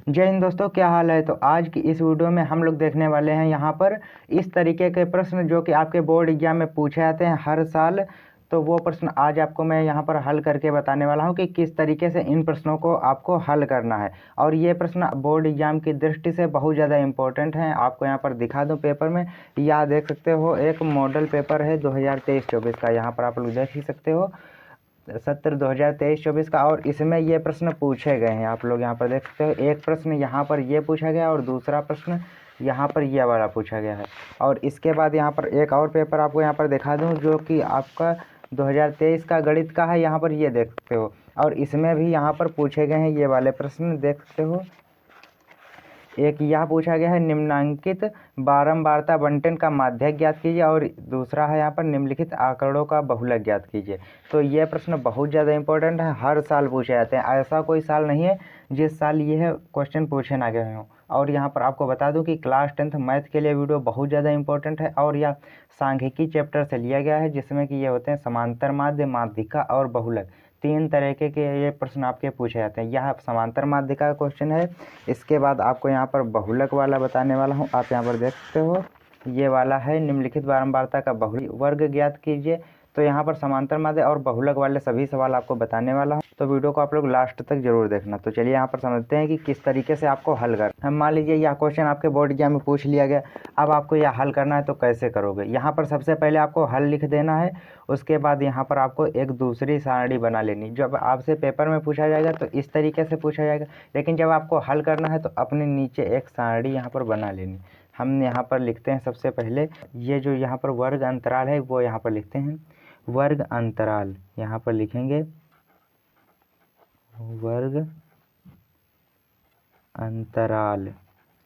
जय हिंद दोस्तों, क्या हाल है। तो आज की इस वीडियो में हम लोग देखने वाले हैं यहाँ पर इस तरीके के प्रश्न जो कि आपके बोर्ड एग्जाम में पूछे जाते हैं हर साल। तो वो प्रश्न आज आपको मैं यहाँ पर हल करके बताने वाला हूँ कि किस तरीके से इन प्रश्नों को आपको हल करना है। और ये प्रश्न बोर्ड एग्जाम की दृष्टि से बहुत ज़्यादा इंपॉर्टेंट हैं। आपको यहाँ पर दिखा दूँ पेपर में, यह देख सकते हो एक मॉडल पेपर है 2023-24 का। यहाँ पर आप लोग देख ही सकते हो सत्र 2023-24 का। और इसमें ये प्रश्न पूछे गए हैं, आप लोग यहाँ पर देख सकते हो। एक प्रश्न यहाँ पर ये पूछा गया और दूसरा प्रश्न यहाँ पर ये वाला पूछा गया है। और इसके बाद यहाँ पर एक और पेपर आपको यहाँ पर दिखा दूँ जो कि आपका 2023 का गणित का है। यहाँ पर ये देख सकते हो और इसमें भी यहाँ पर पूछे गए हैं ये वाले प्रश्न, देख सकते हो। एक यह पूछा गया है निम्नांकित बारंबारता बंटन का माध्यक ज्ञात कीजिए, और दूसरा है यहाँ पर निम्नलिखित आंकड़ों का बहुलक ज्ञात कीजिए। तो ये प्रश्न बहुत ज़्यादा इंपॉर्टेंट है, हर साल पूछे जाते हैं। ऐसा कोई साल नहीं है जिस साल ये क्वेश्चन पूछे ना गए हों। और यहाँ पर आपको बता दूं कि क्लास 10th मैथ के लिए वीडियो बहुत ज़्यादा इंपॉर्टेंट है और यह सांख्यिकी चैप्टर से लिया गया है, जिसमें कि ये होते हैं समांतर माध्य, माध्यिका और बहुलक। तीन तरीके के ये प्रश्न आपके पूछे जाते हैं। यह समांतर माध्यिका का क्वेश्चन है। इसके बाद आपको यहाँ पर बहुलक वाला बताने वाला हूँ, आप यहाँ पर देख सकते हो ये वाला है निम्नलिखित बारंबारता का बहुलक वर्ग ज्ञात कीजिए। तो यहाँ पर समांतर माध्य और बहुलक वाले सभी सवाल आपको बताने वाला हूँ, तो वीडियो को आप लोग लास्ट तक जरूर देखना। तो चलिए यहाँ पर समझते हैं कि किस तरीके से आपको हल करना है। मान लीजिए यह क्वेश्चन आपके बोर्ड एग्जाम में पूछ लिया गया, अब आपको यह हल करना है तो कैसे करोगे। यहाँ पर सबसे पहले आपको हल लिख देना है, उसके बाद यहाँ पर आपको एक दूसरी सारणी बना लेनी। जब आपसे पेपर में पूछा जाएगा तो इस तरीके से पूछा जाएगा, लेकिन जब आपको हल करना है तो अपने नीचे एक सारणी यहाँ पर बना लेनी। हम यहाँ पर लिखते हैं सबसे पहले ये जो यहाँ पर वर्ग अंतराल है वो यहाँ पर लिखते हैं। वर्ग अंतराल यहाँ पर लिखेंगे, वर्ग अंतराल।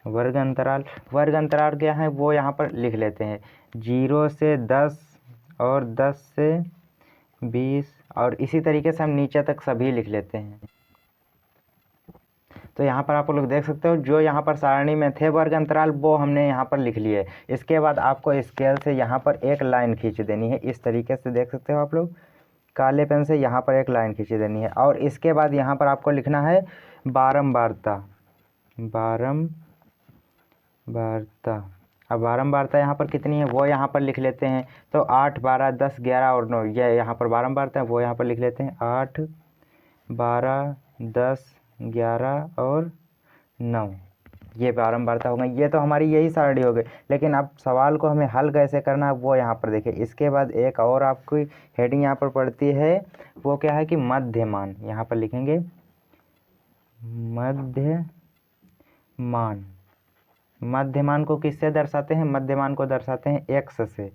वर्ग अंतराल, वर्ग अंतराल क्या है वो यहाँ पर लिख लेते हैं। 0 से 10 और 10 से 20 और इसी तरीके से हम नीचे तक सभी लिख लेते हैं। तो यहाँ पर आप लोग देख सकते हो जो यहाँ पर सारणी में थे वर्ग अंतराल वो हमने यहाँ पर लिख लिए। इसके बाद आपको स्केल से यहाँ पर एक लाइन खींच देनी है, इस तरीके से देख सकते हो आप लोग, काले पेन से यहाँ पर एक लाइन खींच देनी है। और इसके बाद यहाँ पर आपको लिखना है बारंबारता। बारंबारता, अब बारंबारता यहाँ पर कितनी है वो यहाँ पर लिख लेते हैं। तो 8, 12, 10, 11 और 9 ये यहाँ पर बारंबारता है, वो यहाँ पर लिख लेते हैं। 8, 12, 10, 11 और 9 ये बारंबारता हो गई। ये तो हमारी यही सारणी हो गई, लेकिन अब सवाल को हमें हल कैसे करना है वो यहाँ पर देखिए। इसके बाद एक और आपकी हेडिंग यहाँ पर पड़ती है, वो क्या है कि मध्यमान। यहाँ पर लिखेंगे मध्यमान। मध्यमान को किससे दर्शाते हैं? मध्यमान को दर्शाते हैं x से।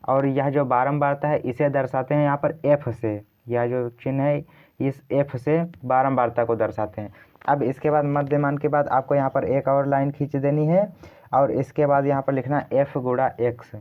और यह जो बारंबारता है इसे दर्शाते हैं यहाँ पर f से। यह जो चिन्ह है इस f से बारंबारता को दर्शाते हैं। अब इसके बाद मध्यमान के बाद आपको यहाँ पर एक और लाइन खींच देनी है और इसके बाद यहाँ पर लिखना f गुणा x।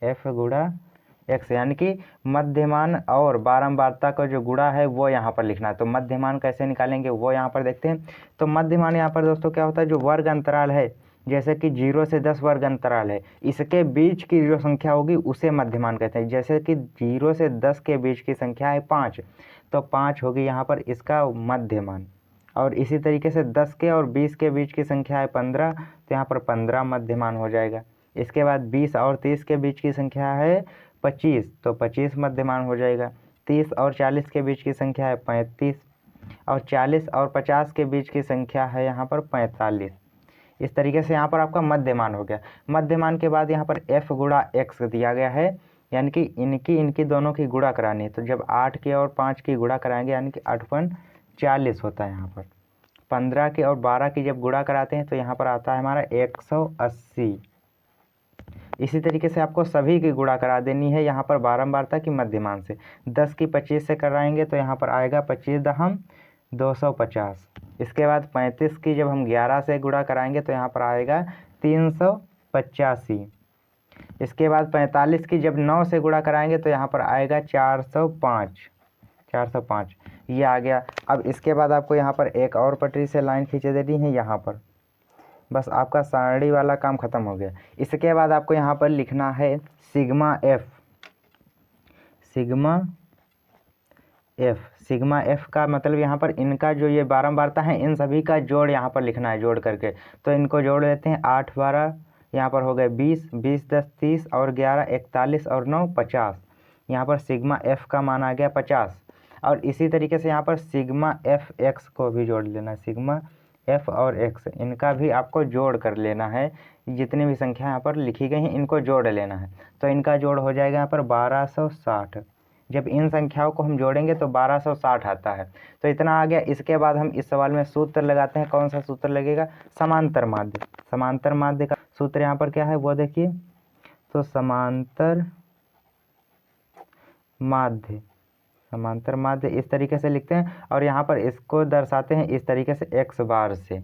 f गुणा x यानी कि मध्यमान और बारंबारता का जो गुणा है वो यहाँ पर लिखना है। तो मध्यमान कैसे निकालेंगे वो यहाँ पर देखते हैं। तो मध्यमान यहाँ पर दोस्तों क्या होता है, जो वर्ग अंतराल है, जैसे कि 0 से 10 वर्ग अंतराल है, इसके बीच की जो संख्या होगी उसे मध्यमान कहते हैं। जैसे कि 0 से 10 के बीच की संख्या है 5, तो 5 होगी यहाँ पर इसका मध्यमान। और इसी तरीके से 10 के और 20 के बीच की संख्या है 15, तो यहाँ पर 15 मध्यमान हो जाएगा। इसके बाद 20 और 30 के बीच की संख्या है 25, तो 25 मध्यमान हो जाएगा। 30 और 40 के बीच की संख्या है 35, और 40 और 50 के बीच की संख्या है यहाँ पर 45। इस तरीके से यहाँ पर आपका मध्यमान हो गया। मध्यमान के बाद यहाँ पर f गुणा x दिया गया है, यानी कि इनकी दोनों की गुणा करानी है। तो जब 8 की और 5 की गुणा कराएंगे यानी कि 8 पंच 40 होता है। यहाँ पर 15 की और 12 की जब गुणा कराते हैं तो यहाँ पर आता है हमारा 180। इसी तरीके से आपको सभी की गुणा करा देनी है यहाँ पर बारंबारता की मध्यमान से। 10 की 25 से कराएंगे तो यहाँ पर आएगा 25 दहम 250। इसके बाद 35 की जब हम 11 से गुणा कराएंगे तो यहाँ पर आएगा 385। इसके बाद 45 की जब 9 से गुणा कराएंगे तो यहाँ पर आएगा 405 ये आ गया। अब इसके बाद आपको यहाँ पर एक और पटरी से लाइन खींच देनी है यहाँ पर, बस आपका सारणी वाला काम खत्म हो गया। इसके बाद आपको यहाँ पर लिखना है सिग्मा सिग्मा एफ का मतलब यहाँ पर इनका जो ये बारंबारता है इन सभी का जोड़ यहाँ पर लिखना है जोड़ करके। तो इनको जोड़ लेते हैं, 8 12 यहाँ पर हो गए 20, 20 10 30 और 11 41 और 9 50। यहाँ पर सिग्मा एफ का मान आ गया 50। और इसी तरीके से यहाँ पर सिग्मा एफ एक्स को भी जोड़ लेना है। सिग्मा एफ और एक्स इनका भी आपको जोड़ कर लेना है। जितनी भी संख्या यहाँ पर लिखी गई हैं इनको जोड़ लेना है। तो इनका जोड़ हो जाएगा यहाँ पर 1260। जब इन संख्याओं को हम जोड़ेंगे तो 1260 आता है। तो इतना आ गया। इसके बाद हम इस सवाल में सूत्र लगाते हैं। कौन सा सूत्र लगेगा? समांतर माध्य। समांतर माध्य का सूत्र यहाँ पर क्या है वो देखिए। तो समांतर माध्य, समांतर माध्य इस तरीके से लिखते हैं और यहाँ पर इसको दर्शाते हैं इस तरीके से x बार से।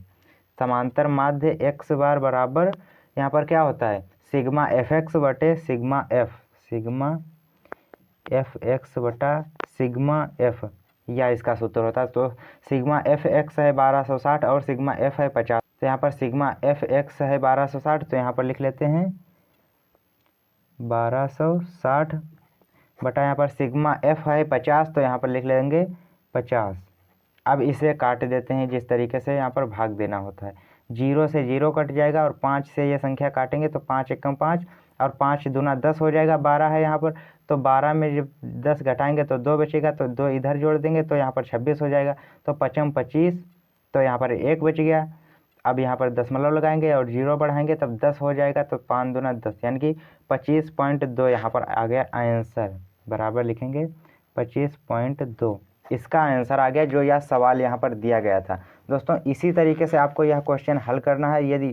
समांतर माध्य x बार बराबर यहाँ पर क्या होता है? सिग्मा एफ एक्स बटे sigma F, sigma F x बटा सिग्मा एफ, या इसका सूत्र होता है। तो सिग्मा एफ एक्स है 1260 और सिग्मा एफ है 50। तो यहाँ पर सिग्मा एफ एक्स है 1260, तो यहाँ पर लिख लेते हैं 1260 बटा यहाँ पर सिग्मा एफ है 50, तो यहाँ पर लिख लेंगे 50। अब इसे काट देते हैं जिस तरीके से यहाँ पर भाग देना होता है। 0 से 0 कट जाएगा और 5 से ये संख्या काटेंगे तो 5 एकम 5 और 5 दूना 10 हो जाएगा। 12 है यहाँ पर, तो 12 में जब 10 घटाएंगे तो 2 बचेगा, तो 2 इधर जोड़ देंगे तो यहाँ पर 26 हो जाएगा। तो 5 25, तो यहाँ पर 1 बच गया। अब यहाँ पर दशमलव लगाएंगे और 0 बढ़ाएंगे तब 10 हो जाएगा, तो 5 दूना 10 यानी कि 25.2 यहाँ पर आ गया आंसर। बराबर लिखेंगे 25.2, इसका आंसर आ गया जो यह सवाल यहाँ पर दिया गया था। दोस्तों इसी तरीके से आपको यह क्वेश्चन हल करना है। यदि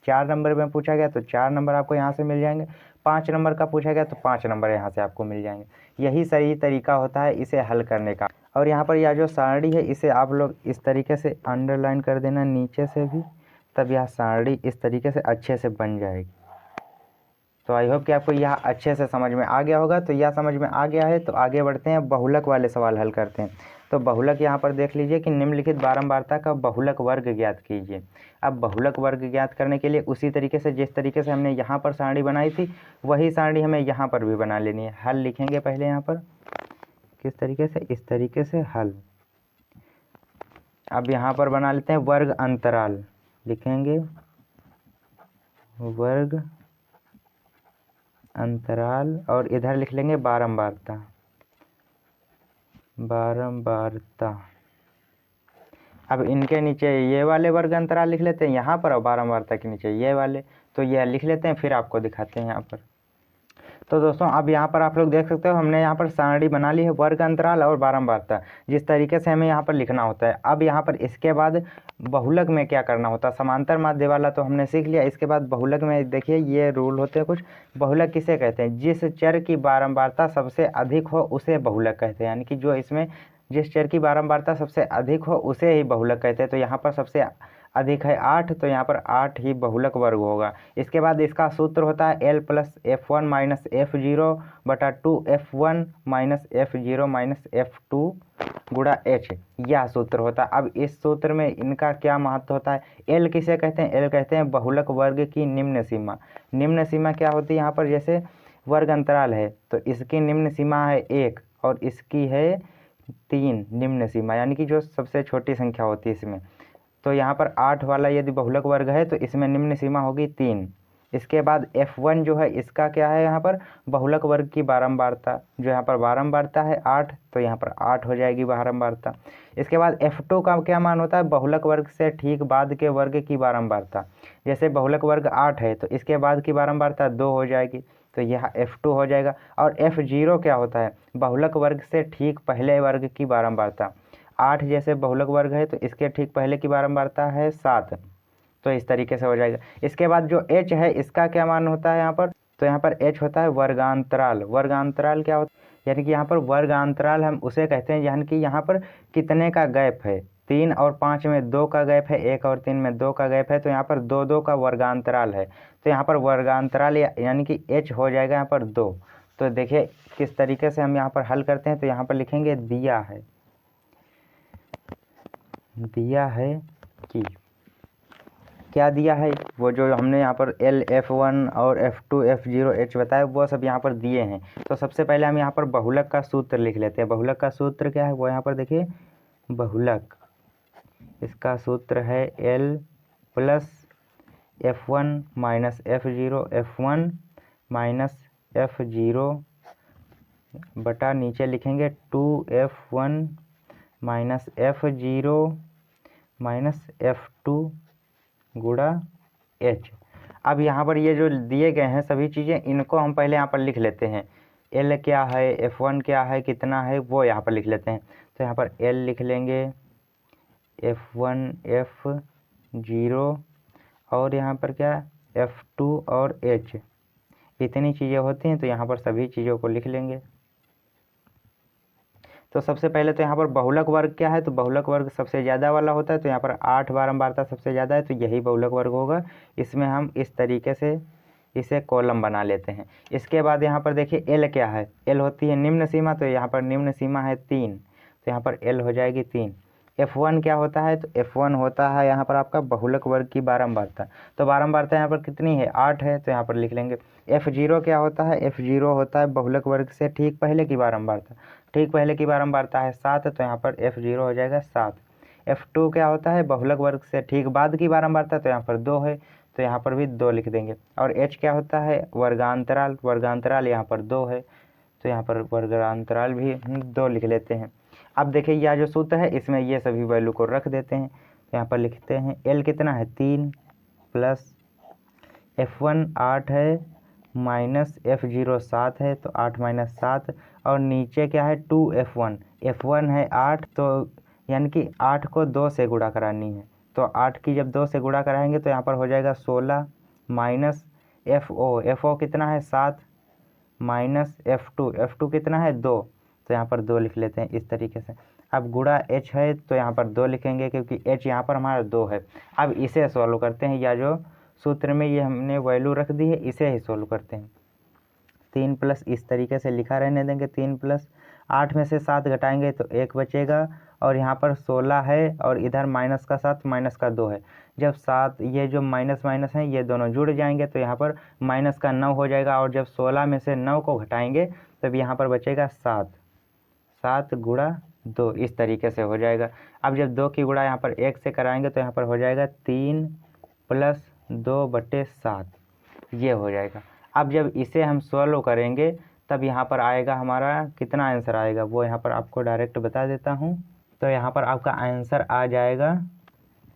4 नंबर में पूछा गया तो 4 नंबर आपको यहाँ से मिल जाएंगे, 5 नंबर का पूछा गया तो 5 नंबर यहाँ से आपको मिल जाएंगे। यही सही तरीका होता है इसे हल करने का। और यहाँ पर यह जो सारणी है इसे आप लोग इस तरीके से अंडरलाइन कर देना नीचे से भी, तब यह सारणी इस तरीके से अच्छे से बन जाएगी। तो आई होप कि आपको यह अच्छे से समझ में आ गया होगा। तो यह समझ में आ गया है तो आगे बढ़ते हैं, बहुलक वाले सवाल हल करते हैं। तो बहुलक यहाँ पर देख लीजिए कि निम्नलिखित बारंबारता का बहुलक वर्ग ज्ञात कीजिए। अब बहुलक वर्ग ज्ञात करने के लिए उसी तरीके से जिस तरीके से हमने यहाँ पर सारणी बनाई थी वही सारणी हमें यहाँ पर भी बना लेनी है। हल लिखेंगे पहले यहाँ पर किस तरीके से, इस तरीके से हल। अब यहाँ पर बना लेते हैं वर्ग अंतराल, लिखेंगे वर्ग अंतराल और इधर लिख लेंगे बारंबारता, बारंबारता। अब इनके नीचे ये वाले वर्ग अंतराल लिख लेते हैं यहाँ पर और बारंबारता के नीचे ये वाले, तो यह लिख लेते हैं फिर आपको दिखाते हैं यहाँ पर। तो दोस्तों अब यहाँ पर आप लोग देख सकते हो हमने यहाँ पर सारणी बना ली है वर्ग अंतराल और बारंबारता, जिस तरीके से हमें यहाँ पर लिखना होता है। अब यहाँ पर इसके बाद बहुलक में क्या करना होता है, समांतर माध्य वाला तो हमने सीख लिया। इसके बाद बहुलक में देखिए ये रूल होते हैं कुछ। बहुलक किसे कहते हैं? जिस चर की बारंबारता सबसे अधिक हो उसे बहुलक कहते हैं, यानी कि जो इसमें जिस चर की बारंबारता सबसे अधिक हो उसे ही बहुलक कहते हैं। तो यहाँ पर सबसे अधिक है 8, तो यहाँ पर 8 ही बहुलक वर्ग होगा। इसके बाद इसका सूत्र होता है L plus F1 minus F0 बटा 2F1 minus F0 minus F2 गुणा H, यह सूत्र होता है। अब इस सूत्र में इनका क्या महत्व होता है? L किसे कहते हैं? L कहते हैं बहुलक वर्ग की निम्न सीमा। निम्न सीमा क्या होती है? यहाँ पर जैसे वर्ग अंतराल है तो इसकी निम्न सीमा है 1 और इसकी है 3 निम्न सीमा, यानी कि जो सबसे छोटी संख्या होती है इसमें। तो यहाँ पर 8 वाला यदि बहुलक वर्ग है तो इसमें निम्न सीमा होगी 3। इसके बाद F1 जो है इसका क्या है? यहाँ पर बहुलक वर्ग की बारंबारता, जो यहाँ पर बारंबारता है 8, तो यहाँ पर 8 हो जाएगी बारंबारता। इसके बाद F2 का क्या मान होता है? बहुलक वर्ग से ठीक बाद के वर्ग की बारंबारता। जैसे बहुलक वर्ग 8 है तो इसके बाद की बारंबारता 2 हो जाएगी, तो यह F2 हो जाएगा। और F0 क्या होता है? बहुलक वर्ग से ठीक पहले वर्ग की बारंबारता। 8 जैसे बहुलक वर्ग है तो इसके ठीक पहले की बारंबारता है 7, तो इस तरीके से हो जाएगा। इसके बाद जो H है इसका क्या मान होता है यहाँ पर? तो यहाँ पर H होता है वर्गांतराल। वर्गांतराल क्या होता है? यानी कि यहाँ पर वर्गांतराल हम उसे कहते हैं यानी कि यहाँ पर कितने का गैप है? 3 और 5 में 2 का गैप है, 1 और 3 में 2 का गैप है, तो यहाँ पर 2 का वर्गांतराल है। तो यहाँ पर वर्गांतराल यानी कि H हो जाएगा यहाँ पर 2। तो देखिए किस तरीके से हम यहाँ पर हल करते हैं। तो यहाँ पर लिखेंगे दिया है, दिया है कि क्या दिया है, वो जो हमने यहाँ पर L F1 और F2 F0 H बताया वो सब यहाँ पर दिए हैं। तो सबसे पहले हम यहाँ पर बहुलक का सूत्र लिख लेते हैं। बहुलक का सूत्र क्या है वो यहाँ पर देखिए, बहुलक इसका सूत्र है L plus F1 minus F0 F1 minus F0 बटा नीचे लिखेंगे 2F1 minus F0 minus F2 गुणा H। अब यहाँ पर ये जो दिए गए हैं सभी चीज़ें, इनको हम पहले यहाँ पर लिख लेते हैं। L क्या है, F1 क्या है, कितना है, वो यहाँ पर लिख लेते हैं। तो यहाँ पर L लिख लेंगे, F1 F0 और यहाँ पर क्या F2 और H, इतनी चीज़ें होती हैं। तो यहाँ पर सभी चीज़ों को लिख लेंगे। तो सबसे पहले तो यहाँ पर बहुलक वर्ग क्या है, तो बहुलक वर्ग सबसे ज़्यादा वाला होता है। तो यहाँ पर 8 बारंबारता सबसे ज़्यादा है, तो यही बहुलक वर्ग होगा। इसमें हम इस तरीके से इसे कॉलम बना लेते हैं। इसके बाद यहाँ पर देखिए L क्या है, L होती है निम्न सीमा, तो यहाँ पर निम्न सीमा है 3, तो यहाँ पर L हो जाएगी 3। F1 क्या होता है, तो F1 होता है यहाँ पर आपका बहुलक वर्ग की बारंबारता। तो बारंबारता यहाँ पर कितनी है, 8 है, तो यहाँ पर लिख लेंगे। F0 क्या होता है, F0 होता है बहुलक वर्ग से ठीक पहले की बारंबारता। ठीक पहले की बारंबारता है 7, तो यहाँ पर F0 हो जाएगा 7। F2 क्या होता है, बहुलक वर्ग से ठीक बाद की बारंबारता, तो यहाँ पर 2 है, तो यहाँ पर भी 2 लिख देंगे। और H क्या होता है, वर्गांतराल, वर्गांतराल यहाँ पर 2 है, तो यहाँ पर वर्गांतराल भी 2 लिख लेते हैं। अब देखिए यह जो सूत्र है इसमें ये सभी वैल्यू को रख देते हैं। यहाँ पर लिखते हैं L कितना है 3 प्लस F1 8 है माइनस F0 7 है, तो 8 माइनस 7, और नीचे क्या है 2F1, F1 है 8, तो यानी कि 8 को 2 से गुणा करानी है। तो 8 की जब 2 से गुणा कराएंगे तो यहाँ पर हो जाएगा 16 माइनस FO कितना है 7 माइनस F2 कितना है 2, तो यहाँ पर 2 लिख लेते हैं इस तरीके से। अब गुणा H है तो यहाँ पर 2 लिखेंगे क्योंकि H यहाँ पर हमारा 2 है। अब इसे सॉल्व करते हैं, या जो सूत्र में ये हमने वैल्यू रख दी है इसे ही सॉल्व करते हैं। 3 प्लस इस तरीके से लिखा रहने देंगे, 3 प्लस 8 में से 7 घटाएंगे तो 1 बचेगा, और यहाँ पर 16 है और इधर माइनस का 7 माइनस का 2 है। जब 7 ये जो माइनस माइनस हैं ये दोनों जुड़ जाएंगे तो यहाँ पर माइनस का 9 हो जाएगा, और जब 16 में से 9 को घटाएंगे तब यहाँ पर बचेगा 7। 7 गुणा 2 इस तरीके से हो जाएगा। अब जब 2 की गुणा यहाँ पर 1 से कराएंगे तो यहाँ पर हो जाएगा 3 प्लस 2/7, ये हो जाएगा। अब जब इसे हम सॉल्व करेंगे तब यहाँ पर आएगा हमारा कितना आंसर आएगा, वो यहाँ पर आपको डायरेक्ट बता देता हूँ। तो यहाँ पर आपका आंसर आ जाएगा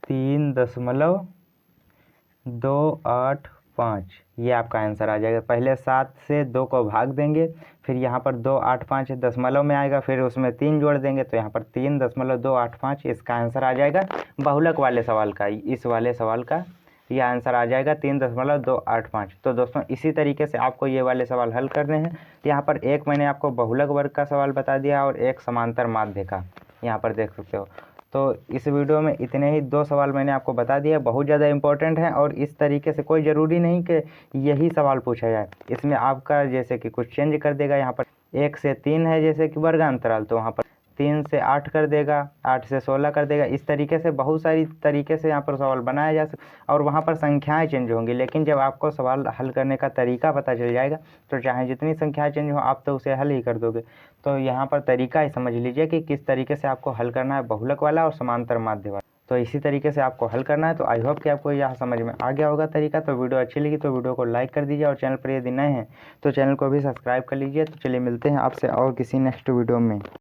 3.285, ये आपका आंसर आ जाएगा। पहले 7 से 2 को भाग देंगे, फिर यहाँ पर 285 दशमलव में आएगा, फिर उसमें 3 जोड़ देंगे तो यहाँ पर 3.285 इसका आंसर आ जाएगा। बहुलक वाले सवाल का, इस वाले सवाल का ये आंसर आ जाएगा 3.285। तो दोस्तों इसी तरीके से आपको ये वाले सवाल हल करने हैं। यहाँ पर एक मैंने आपको बहुलक वर्ग का सवाल बता दिया और एक समांतर माध्य का, यहाँ पर देख सकते हो। तो इस वीडियो में इतने ही 2 सवाल मैंने आपको बता दिया, बहुत ज़्यादा इंपॉर्टेंट हैं, और इस तरीके से कोई ज़रूरी नहीं कि यही सवाल पूछा जाए। इसमें आपका जैसे कि कुछ चेंज कर देगा, यहाँ पर 1 से 3 है जैसे कि वर्गांतराल, तो वहाँ पर 3 से 8 कर देगा, 8 से 16 कर देगा। इस तरीके से बहुत सारी तरीके से यहाँ पर सवाल बनाया जा सकता, और वहाँ पर संख्याएं चेंज होंगी। लेकिन जब आपको सवाल हल करने का तरीका पता चल जाएगा तो चाहे जितनी संख्याएं चेंज हो आप तो उसे हल ही कर दोगे। तो यहाँ पर तरीका ही समझ लीजिए कि किस तरीके से आपको हल करना है बहुलक वाला और समांतर माध्य वाला। तो इसी तरीके से आपको हल करना है। तो आई होप कि आपको यह समझ में आ गया होगा तरीका। तो वीडियो अच्छी लगी तो वीडियो को लाइक कर दीजिए, और चैनल पर यदि नए हैं तो चैनल को भी सब्सक्राइब कर लीजिए। तो चलिए मिलते हैं आपसे और किसी नेक्स्ट वीडियो में।